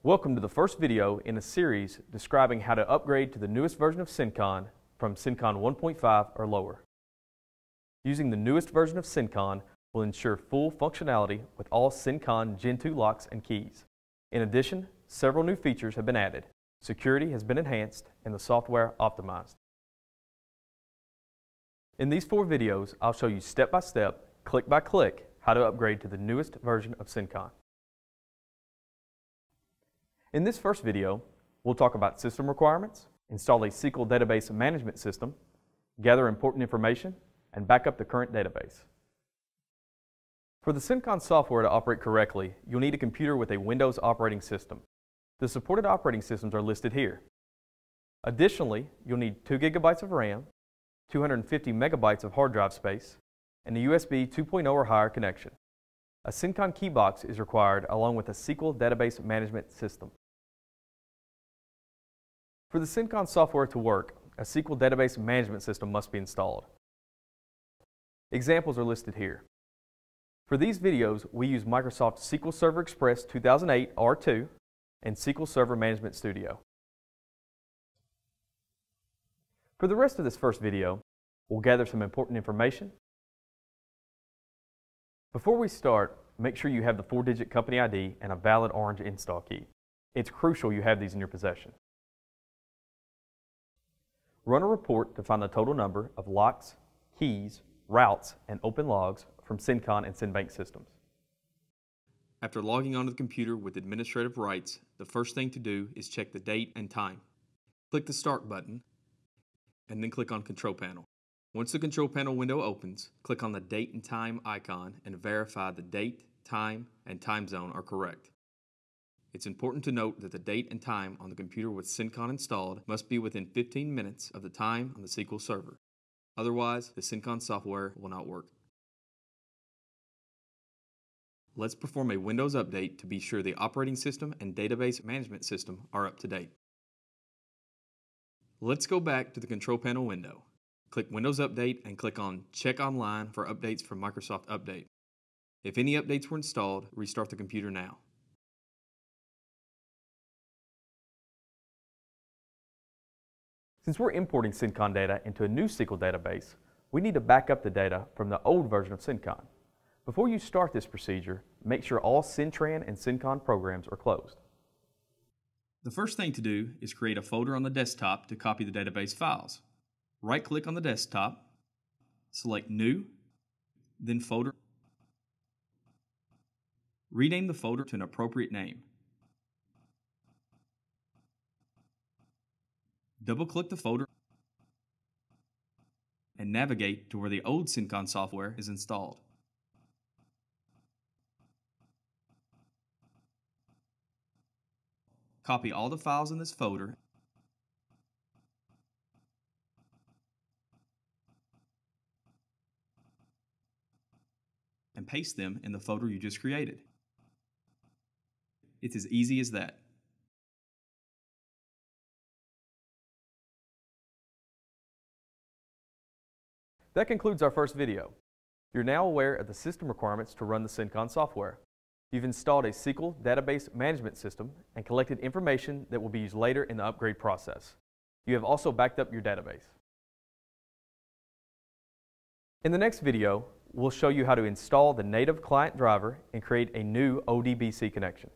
Welcome to the first video in a series describing how to upgrade to the newest version of Cencon from Cencon 1.5 or lower. Using the newest version of Cencon will ensure full functionality with all Cencon Gen 2 locks and keys. In addition, several new features have been added, security has been enhanced, and the software optimized. In these 4 videos, I'll show you step by step, click by click, how to upgrade to the newest version of Cencon. In this first video, we'll talk about system requirements, install a SQL database management system, gather important information, and back up the current database. For the Cencon software to operate correctly, you'll need a computer with a Windows operating system. The supported operating systems are listed here. Additionally, you'll need 2 GB of RAM, 250 megabytes of hard drive space, and a USB 2.0 or higher connection. A Cencon keybox is required along with a SQL database management system. For the Cencon software to work, a SQL database management system must be installed. Examples are listed here. For these videos, we use Microsoft SQL Server Express 2008 R2 and SQL Server Management Studio. For the rest of this first video, we'll gather some important information. Before we start, make sure you have the 4-digit company ID and a valid orange install key. It's crucial you have these in your possession. Run a report to find the total number of locks, keys, routes, and open logs from Cencon and CenBank systems. After logging onto the computer with administrative rights, the first thing to do is check the date and time. Click the Start button, and then click on Control Panel. Once the Control Panel window opens, click on the Date and Time icon and verify the date, time, and time zone are correct. It's important to note that the date and time on the computer with Cencon installed must be within 15 minutes of the time on the SQL server. Otherwise, the Cencon software will not work. Let's perform a Windows update to be sure the operating system and database management system are up to date. Let's go back to the Control Panel window. Click Windows Update and click on Check Online for updates from Microsoft Update. If any updates were installed, restart the computer now. Since we're importing Cencon data into a new SQL database, we need to back up the data from the old version of Cencon. Before you start this procedure, make sure all Centran and Cencon programs are closed. The first thing to do is create a folder on the desktop to copy the database files. Right-click on the desktop, select New, then Folder. Rename the folder to an appropriate name. Double-click the folder and navigate to where the old Cencon software is installed. Copy all the files in this folder and paste them in the folder you just created. It's as easy as that. That concludes our first video. You're now aware of the system requirements to run the Cencon software. You've installed a SQL database management system and collected information that will be used later in the upgrade process. You have also backed up your database. In the next video, we'll show you how to install the native client driver and create a new ODBC connection.